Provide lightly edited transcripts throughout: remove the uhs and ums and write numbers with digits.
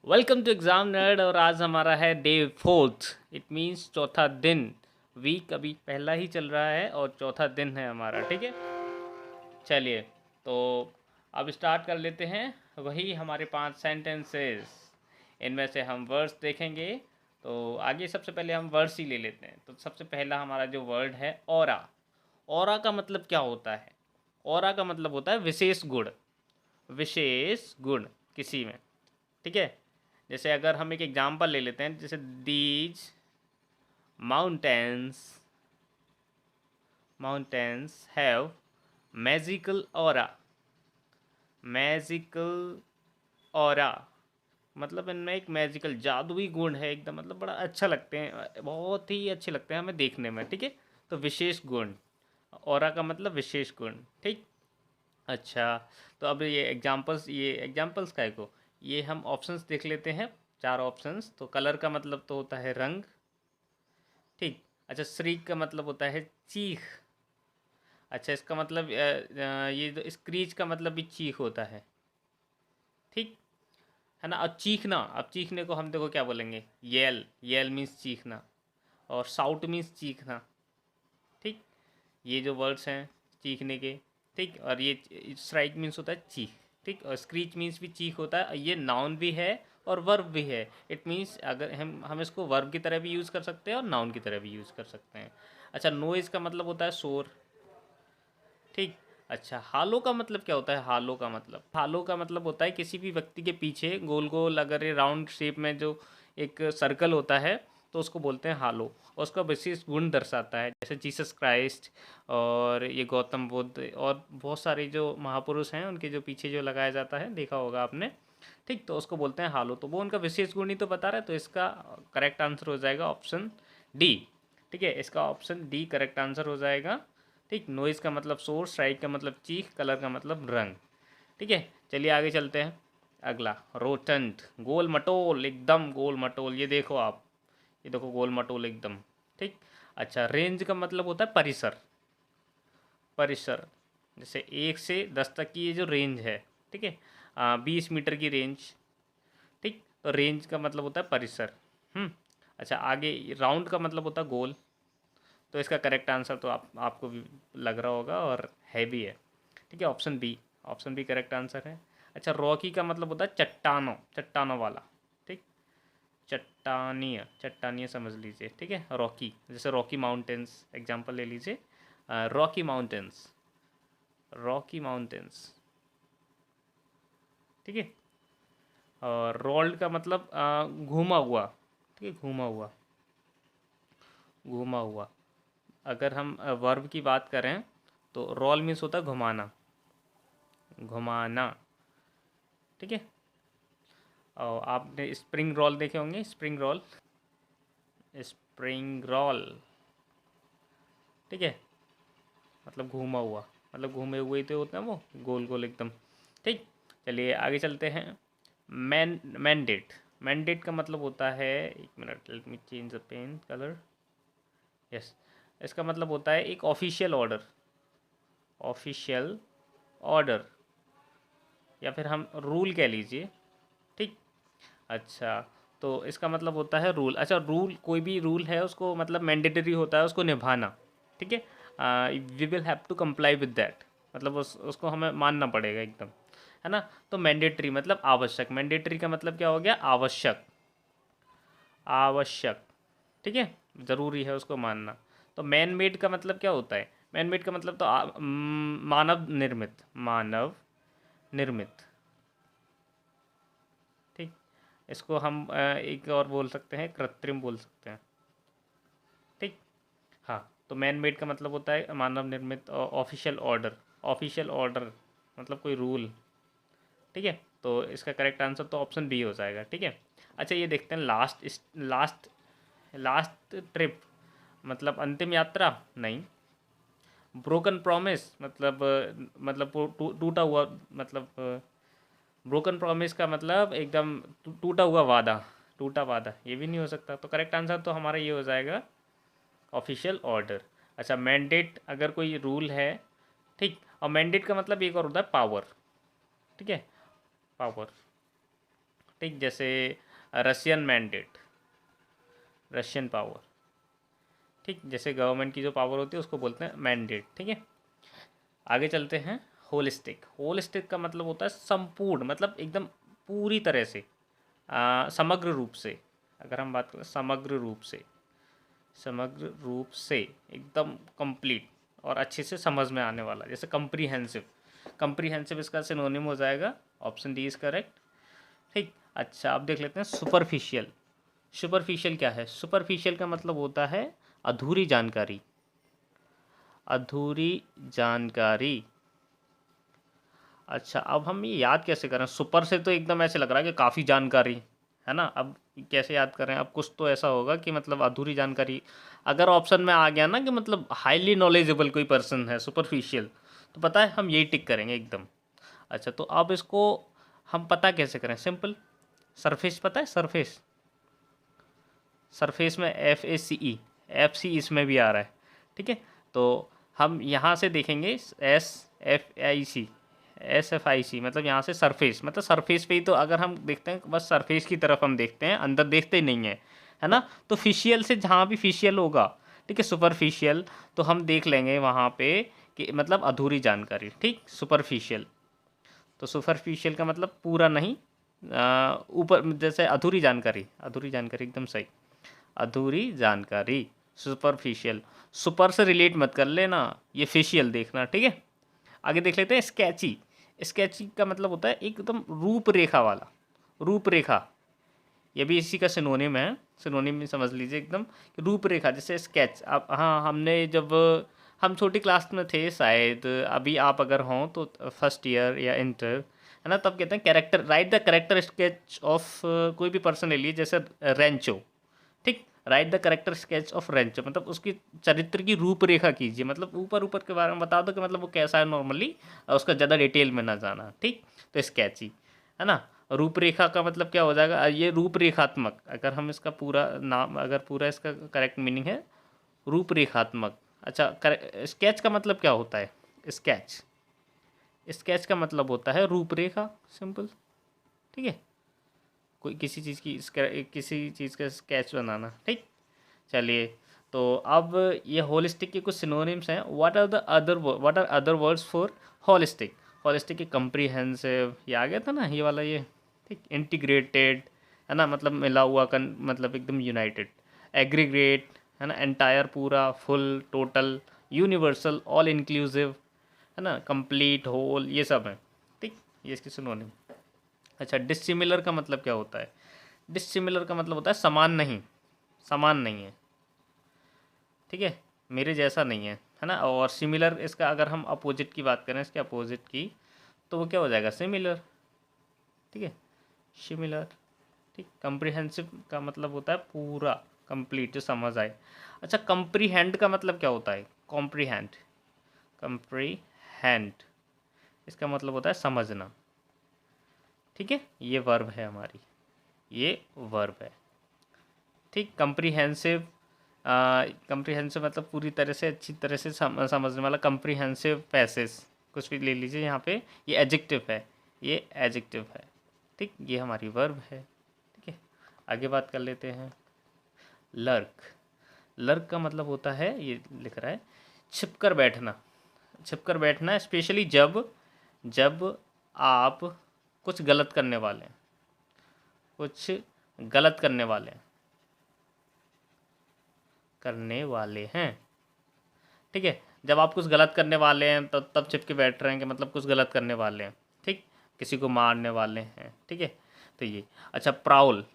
Welcome to exam nerd. और आज हमारा है डे फोर्थ। इट मीन्स चौथा दिन। वीक अभी पहला ही चल रहा है और चौथा दिन है हमारा। ठीक है, चलिए तो अब स्टार्ट कर लेते हैं। वही हमारे 5 सेंटेंसेस, इनमें से हम वर्ड्स देखेंगे। तो आगे सबसे पहले हम वर्ड्स ही ले लेते हैं। तो सबसे पहला हमारा जो वर्ड है ऑरा। ऑरा का मतलब क्या होता है? ऑरा का मतलब होता है विशेष गुण। विशेष गुण किसी में। ठीक है, जैसे अगर हम एक एग्जांपल ले लेते हैं, जैसे these mountains mountains have magical aura. Magical aura मतलब इनमें एक मैजिकल जादुई गुण है एकदम, मतलब बड़ा अच्छा लगते हैं, बहुत ही अच्छे लगते हैं हमें देखने में। ठीक है, तो विशेष गुण, ऑरा का मतलब विशेष गुण। ठीक, अच्छा। तो अब ये एग्जांपल्स काय को, ये हम ऑप्शंस देख लेते हैं। 4 ऑप्शंस। तो कलर का मतलब तो होता है रंग। ठीक, अच्छा। श्रीक का मतलब होता है चीख। अच्छा, इसका मतलब ये जो स्क्रीच का मतलब भी चीख होता है। ठीक है ना। अब चीखना, अब चीखने को हम देखो क्या बोलेंगे, येल। येल मीन्स चीखना, और साउट मीन्स चीखना। ठीक, ये जो वर्ड्स हैं चीखने के। ठीक, और ये स्ट्राइक मीन्स होता है चीख। ठीक, और स्क्रीच मीन्स भी चीख होता है। ये नाउन भी है और वर्ब भी है। इट मीन्स अगर हम इसको वर्ब की तरह भी यूज़ कर सकते हैं और नाउन की तरह भी यूज़ कर सकते हैं। अच्छा, नोइज़ का मतलब होता है शोर। ठीक, अच्छा। हालो का मतलब क्या होता है? हालो का मतलब होता है किसी भी व्यक्ति के पीछे गोल गोल, अगर ये राउंड शेप में जो एक सर्कल होता है तो उसको बोलते हैं हालो। और उसका विशेष गुण दर्शाता है, जैसे जीसस क्राइस्ट और ये गौतम बुद्ध और बहुत सारे जो महापुरुष हैं उनके जो पीछे जो लगाया जाता है, देखा होगा आपने। ठीक, तो उसको बोलते हैं हालो। तो वो उनका विशेष गुण ही तो बता रहा है। तो इसका करेक्ट आंसर हो जाएगा ऑप्शन डी। ठीक है, इसका ऑप्शन डी करेक्ट आंसर हो जाएगा। ठीक, नॉइज़ का मतलब शोर, स्ट्राइक का मतलब चीख, कलर का मतलब रंग। ठीक है, चलिए आगे चलते हैं। अगला रोटंट, गोल मटोल, एकदम गोल मटोल। ये देखो आप, ये देखो गोल मटोल एकदम। ठीक, अच्छा। रेंज का मतलब होता है परिसर। परिसर, जैसे 1 से 10 तक की ये जो रेंज है। ठीक है, 20 मीटर की रेंज। ठीक, तो रेंज का मतलब होता है परिसर। अच्छा, आगे राउंड का मतलब होता है गोल। तो इसका करेक्ट आंसर तो आपको भी लग रहा होगा और है भी है। ठीक है, option B. Option B correct answer है। अच्छा, रॉकी का मतलब होता है चट्टानों, चट्टानों वाला। ठीक, चट्टानीय, चट्टानीय समझ लीजिए। ठीक है, रॉकी, जैसे रॉकी माउंटेन्स एग्जांपल ले लीजिए। Rocky mountains, Rocky mountains. ठीक है, और रोल्ड का मतलब घूमा हुआ। ठीक है, घूमा हुआ, घूमा हुआ। अगर हम वर्ब की बात करें तो रोल मीन्स होता है घुमाना, घुमाना। ठीक है, और आपने स्प्रिंग रोल देखे होंगे, स्प्रिंग रोल, स्प्रिंग रोल। ठीक है, मतलब घूमा हुआ, मतलब घूमे हुए तो होते हैं वो, गोल गोल एकदम। ठीक, चलिए आगे चलते हैं। मैंडेट। मैंडेट का मतलब होता है, एक minute, let me change the pen colour. Yes, इसका मतलब होता है एक ऑफिशियल ऑर्डर। ऑफिशियल ऑर्डर, या फिर हम रूल कह लीजिए। ठीक, अच्छा। तो इसका मतलब होता है रूल। अच्छा, रूल, कोई भी रूल है उसको मतलब मैंडेटरी होता है उसको निभाना। ठीक है, we will have to comply with that, मतलब उसको हमें मानना पड़ेगा एकदम, है ना। तो मैंडेटरी मतलब आवश्यक। मैंडेटरी का मतलब क्या हो गया? आवश्यक, आवश्यक। ठीक है, ज़रूरी है उसको मानना। तो मैन मेड का मतलब क्या होता है? मैन मेड का मतलब तो मानव निर्मित, मानव निर्मित। ठीक, इसको हम एक और बोल सकते हैं, कृत्रिम बोल सकते हैं। ठीक, हाँ। तो मैन मेड का मतलब होता है मानव निर्मित। ऑफिशियल ऑर्डर, ऑफिशियल ऑर्डर मतलब कोई रूल। ठीक है, तो इसका करेक्ट आंसर तो ऑप्शन बी हो जाएगा। ठीक है, अच्छा। ये देखते हैं लास्ट, लास्ट, लास्ट ट्रिप मतलब अंतिम यात्रा नहीं। ब्रोकन प्रॉमिस मतलब मतलब टूटा हुआ, मतलब ब्रोकन प्रॉमिस का मतलब एकदम टूटा हुआ वादा, टूटा वादा, ये भी नहीं हो सकता। तो करेक्ट आंसर तो हमारा ये हो जाएगा, ऑफिशियल ऑर्डर। अच्छा, मैंडेट अगर कोई रूल है। ठीक, और मैंडेट का मतलब एक और होता है पावर। ठीक है, पावर। ठीक, जैसे रशियन मैंडेट, रशियन पावर। ठीक, जैसे गवर्नमेंट की जो पावर होती है उसको बोलते हैं मैंडेट। ठीक है, आगे चलते हैं। होलिस्टिक, होलिस्टिक का मतलब होता है संपूर्ण, मतलब एकदम पूरी तरह से, समग्र रूप से। अगर हम बात करें समग्र रूप से, समग्र रूप से एकदम कंप्लीट और अच्छे से समझ में आने वाला, जैसे कंप्रीहेंसिव। कंप्रीहेंसिव इसका सिनोनिम हो जाएगा, ऑप्शन डी इज करेक्ट। ठीक, अच्छा अब देख लेते हैं सुपरफिशियल। सुपरफिशियल क्या है? सुपरफिशियल का मतलब होता है अधूरी जानकारी, अधूरी जानकारी। अच्छा, अब हम ये याद कैसे करें? सुपर से तो एकदम ऐसे लग रहा है कि काफ़ी जानकारी है ना। अब कैसे याद करें? अब कुछ तो ऐसा होगा कि मतलब अधूरी जानकारी। अगर ऑप्शन में आ गया ना कि मतलब हाईली नॉलेजेबल कोई पर्सन है, सुपरफिशियल, तो पता है हम यही टिक करेंगे एकदम। अच्छा, तो अब इसको हम पता कैसे करें? सिंपल, सरफेस पता है? सरफेस, सरफेस में FACE, FC इसमें भी आ रहा है। ठीक है, तो हम यहाँ से देखेंगे SFIC, मतलब यहाँ से सरफेस, मतलब सरफेस पे ही। तो अगर हम देखते हैं बस सरफेस की तरफ हम देखते हैं, अंदर देखते ही नहीं है, है ना। तो फिशियल से जहाँ भी फिशियल होगा, ठीक है, सुपरफिशियल, तो हम देख लेंगे वहाँ पे कि मतलब अधूरी जानकारी। ठीक, सुपरफिशियल, तो सुपरफिशियल का मतलब पूरा नहीं, ऊपर, जैसे अधूरी जानकारी, अधूरी जानकारी एकदम सही, अधूरी जानकारी, सुपरफिशियल। सुपर से रिलेट मत कर लेना, ये फेशियल देखना। ठीक है, आगे देख लेते हैं स्केची। स्केची का मतलब होता है एकदम रूपरेखा वाला, रूपरेखा। ये भी इसी का सिनोनिम है, सिनोनिम में समझ लीजिए एकदम कि रूपरेखा, जैसे स्केच। अब हाँ, हमने जब हम छोटी क्लास में थे शायद, अभी आप अगर हों तो फर्स्ट ईयर या इंटर, है ना, तब कहते हैं character, right the character sketch of, कोई भी पर्सन ले लीजिए, जैसे रेंचो। ठीक, right the character sketch of Rancho, मतलब उसकी चरित्र की रूपरेखा कीजिए, मतलब ऊपर ऊपर के बारे में बता दो कि मतलब वो कैसा है नॉर्मली, उसका ज़्यादा डिटेल में ना जाना। ठीक, तो स्केची, है ना। रूपरेखा का मतलब क्या हो जाएगा? ये रूपरेखात्मक, अगर हम इसका पूरा नाम, अगर पूरा इसका करेक्ट मीनिंग है रूपरेखात्मक। अच्छा, स्केच का मतलब क्या होता है? स्केच, स्केच का मतलब होता है रूपरेखा, सिंपल। ठीक है, कोई किसी चीज़ की किसी चीज़ का स्केच बनाना। ठीक, चलिए, तो अब ये होलिस्टिक के कुछ सिनोनिम्स हैं। What are other words for holistic? Holistic की कंप्रीहेंसिव, ये आ गया था ना ये वाला, ये ठीक। इंटीग्रेटेड, है ना, मतलब मिला हुआ, मतलब एकदम यूनाइटेड। एग्रीगेट, है ना, एंटायर, पूरा, full, total, universal, all inclusive, है ना, कंप्लीट, होल, ये सब है। ठीक, ये इसकी सिनोनिम। अच्छा, डिसिमिलर का मतलब क्या होता है? डिसिमिलर का मतलब होता है समान नहीं, समान नहीं है। ठीक है, मेरे जैसा नहीं है ना। और सिमिलर, इसका अगर हम अपोजिट की बात करें, इसके अपोजिट की, तो वो क्या हो जाएगा? सिमिलर। ठीक है, सिमिलर। ठीक, कंप्रीहेंसिव का मतलब होता है पूरा, कंप्लीट, जो समझ आए। अच्छा, कंप्रीहेंड का मतलब क्या होता है? कॉम्प्रीहेंड, कंप्रीहेंड, इसका मतलब होता है समझना। ठीक है, ये वर्ब है हमारी, ये वर्ब है। ठीक, कंप्रीहेंसिव, कंप्रीहेंसिव मतलब पूरी तरह से, अच्छी तरह से समझने वाला, कंप्रीहेंसिव पैसेज, कुछ भी ले लीजिए यहाँ पे, ये एडजेक्टिव है, ये एडजेक्टिव है। ठीक, ये हमारी वर्ब है। ठीक है, आगे बात कर लेते हैं। लर्क, लर्क का मतलब होता है, ये लिख रहा है, छिपकर बैठना, छिपकर बैठना, स्पेशली जब, जब आप कुछ गलत करने वाले हैं, कुछ गलत करने वाले हैं, करने वाले हैं। ठीक है, जब आप कुछ गलत करने वाले हैं तब छिप के बैठ रहे हैं कि मतलब कुछ गलत करने वाले हैं। ठीक, किसी को मारने वाले हैं। ठीक है, तो ये। अच्छा, प्राउल,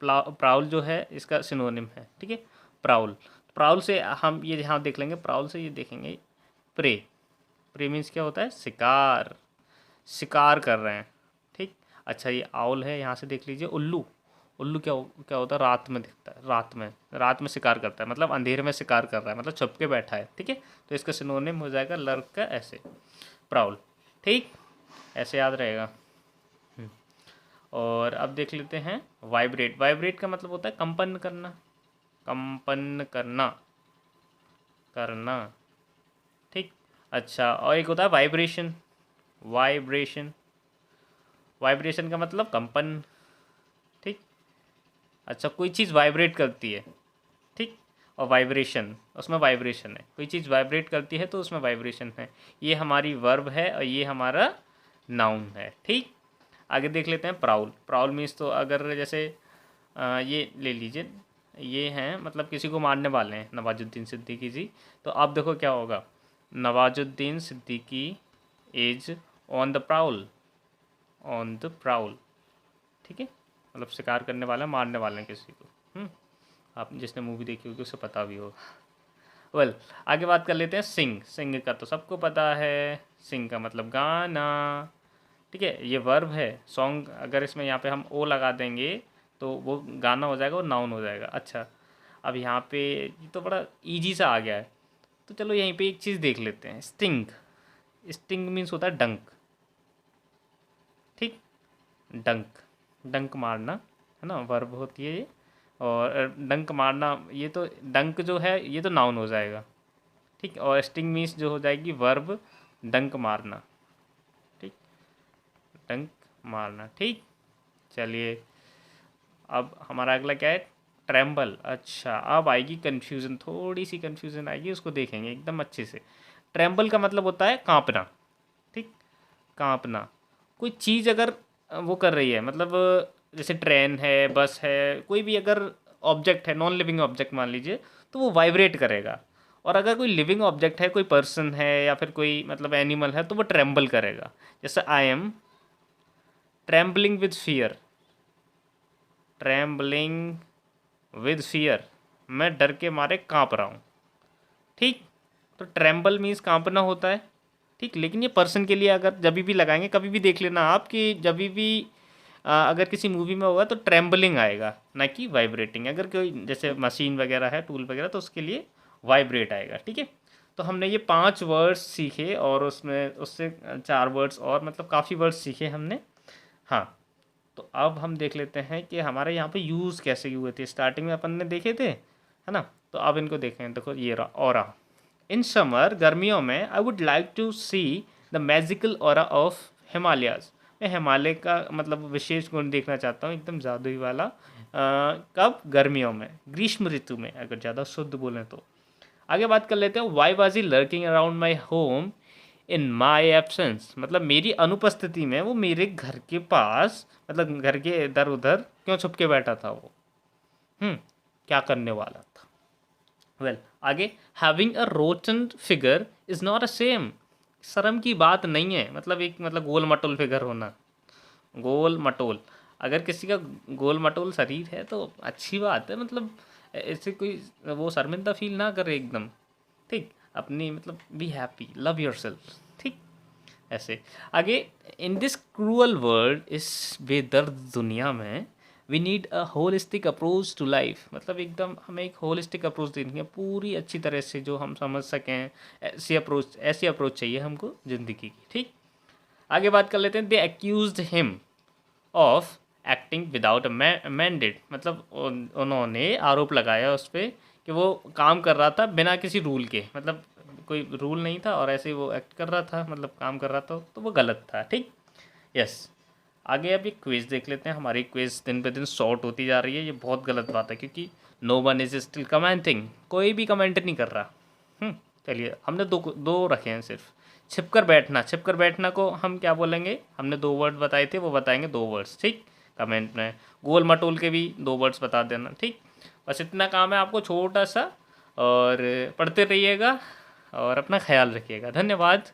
प्राउल जो है इसका सिनोनिम है। ठीक है, प्राउल, प्राउल से हम ये यहाँ देख लेंगे, प्राउल से ये देखेंगे, प्रे, प्रे मीन्स क्या होता है? शिकार, शिकार कर रहे हैं। ठीक, अच्छा, ये आउल है, यहाँ से देख लीजिए। उल्लू, उल्लू क्या होता है? रात में दिखता है, रात में, रात में शिकार करता है, मतलब अंधेरे में शिकार कर रहा है, मतलब छुप के बैठा है। ठीक है, तो इसका सिनोनिम हो जाएगा लर्क का ऐसे, प्राउल। ठीक, ऐसे याद रहेगा। और अब देख लेते हैं वाइब्रेट। वाइब्रेट का मतलब होता है कंपन करना, कंपन करना, करना। ठीक, अच्छा, और एक होता है वाइब्रेशन, वाइब्रेशन, वाइब्रेशन का मतलब कंपन, अच्छा, कोई चीज़ वाइब्रेट करती है, ठीक, और वाइब्रेशन, उसमें वाइब्रेशन है, कोई चीज़ वाइब्रेट करती है तो उसमें वाइब्रेशन है। ये हमारी वर्ब है और ये हमारा नाउन है, ठीक। आगे देख लेते हैं प्राउल। प्राउल मीन्स तो अगर जैसे ये ले लीजिए, ये हैं मतलब किसी को मारने वाले हैं नवाजुद्दीन सिद्दीकी जी, तो आप देखो क्या होगा, Nawazuddin Siddiqui is on the prowl, on the prowl, ठीक है, मतलब शिकार करने वाला है, मारने वाले हैं किसी को। आप जिसने मूवी देखी होगी उसे पता भी होगा। वेल आगे बात कर लेते हैं सिंग। सिंग का तो सबको पता है, सिंग का मतलब गाना, ठीक है, ये वर्ब है। सॉन्ग अगर इसमें यहाँ पे हम ओ लगा देंगे तो वो गाना हो जाएगा, वो नाउन हो जाएगा। अच्छा, अब यहाँ पे ये तो बड़ा इजी सा आ गया है, तो चलो यहीं पे एक चीज़ देख लेते हैं, स्टिंग। स्टिंग मीन्स होता है डंक, ठीक, डंक, डंक मारना है ना, वर्ब होती है ये। और डंक मारना, ये तो डंक जो है ये तो नाउन हो जाएगा, ठीक, और स्टिंग मीन्स जो हो जाएगी वर्ब, डंक मारना, ठीक, डंक मारना, ठीक। चलिए अब हमारा अगला क्या है, ट्रैम्बल। अच्छा, अब आएगी कन्फ्यूज़न, थोड़ी सी कन्फ्यूज़न आएगी, उसको देखेंगे एकदम अच्छे से। ट्रैम्बल का मतलब होता है कांपना, ठीक, कांपना। कोई चीज़ अगर वो कर रही है, मतलब जैसे ट्रेन है, बस है, कोई भी अगर ऑब्जेक्ट है, नॉन लिविंग ऑब्जेक्ट मान लीजिए, तो वो वाइब्रेट करेगा। और अगर कोई लिविंग ऑब्जेक्ट है, कोई पर्सन है या फिर कोई मतलब एनिमल है, तो वो ट्रेम्बल करेगा। जैसे I am trembling with fear, trembling with fear, मैं डर के मारे कांप रहा हूँ, ठीक। तो ट्रैम्बल मीन्स कांपना होता है, ठीक, लेकिन ये पर्सन के लिए अगर जब भी लगाएंगे, कभी भी देख लेना आप कि जब भी अगर किसी मूवी में होगा तो ट्रैम्बलिंग आएगा, ना कि वाइब्रेटिंग। अगर कोई जैसे मशीन वगैरह है, टूल वगैरह, तो उसके लिए वाइब्रेट आएगा, ठीक है। तो हमने ये 5 वर्ड्स सीखे और उसमें उससे 4 वर्ड्स और मतलब काफ़ी वर्ड्स सीखे हमने। हाँ, तो अब हम देख लेते हैं कि हमारे यहाँ पे यूज़ कैसे हुए थे। स्टार्टिंग में अपन ने देखे थे, है ना, तो अब इनको देखें। देखो ये रहा ऑरा। इन समर, गर्मियों में, I would like to see the magical aura of Himalayas. मैं हिमालय का मतलब विशेष गुण देखना चाहता हूँ, एकदम जादुई वाला। कब? गर्मियों में, ग्रीष्म ऋतु में, अगर ज़्यादा शुद्ध बोलें तो। आगे बात कर लेते हैं, why was he lurking around my home in my absence, मतलब मेरी अनुपस्थिति में वो मेरे घर के पास, मतलब घर के इधर उधर क्यों छुप के बैठा था वो, क्या करने वाला था। वेल आगे, having a rotten figure is not a same, शर्म की बात नहीं है, मतलब एक मतलब गोल मटोल फिगर होना, गोल मटोल, अगर किसी का गोल मटोल शरीर है तो अच्छी बात है, मतलब ऐसे कोई वो शर्मिंदा फील ना करे एकदम, ठीक, अपनी मतलब be happy, love your self, ठीक, ऐसे। आगे, इन दिस क्रूअल वर्ल्ड, इस बेदर्द दुनिया में, we need a holistic approach to life, मतलब एकदम हमें एक होलिस्टिक अप्रोच देनी है, पूरी अच्छी तरह से जो हम समझ सकें, ऐसी अप्रोच चाहिए हमको ज़िंदगी की, ठीक। आगे बात कर लेते हैं, they accused him of acting without a mandate, मतलब उन्होंने आरोप लगाया उस पर कि वो काम कर रहा था बिना किसी रूल के, मतलब कोई रूल नहीं था और ऐसे ही वो एक्ट कर रहा था, मतलब काम कर रहा था, तो वो गलत था, ठीक। यस। आगे अब एक क्विज देख लेते हैं। हमारी क्विज दिन पे दिन शॉर्ट होती जा रही है, ये बहुत गलत बात है, क्योंकि no one is still commenting, कोई भी कमेंट नहीं कर रहा। चलिए, हमने दो दो रखे हैं सिर्फ। छिपकर बैठना, छिपकर बैठना को हम क्या बोलेंगे, हमने 2 वर्ड बताए थे, वो बताएंगे 2 वर्ड्स, ठीक, कमेंट में। गोल मटोल के भी 2 वर्ड्स बता देना, ठीक। बस इतना काम है आपको छोटा सा, और पढ़ते रहिएगा और अपना ख्याल रखिएगा। धन्यवाद।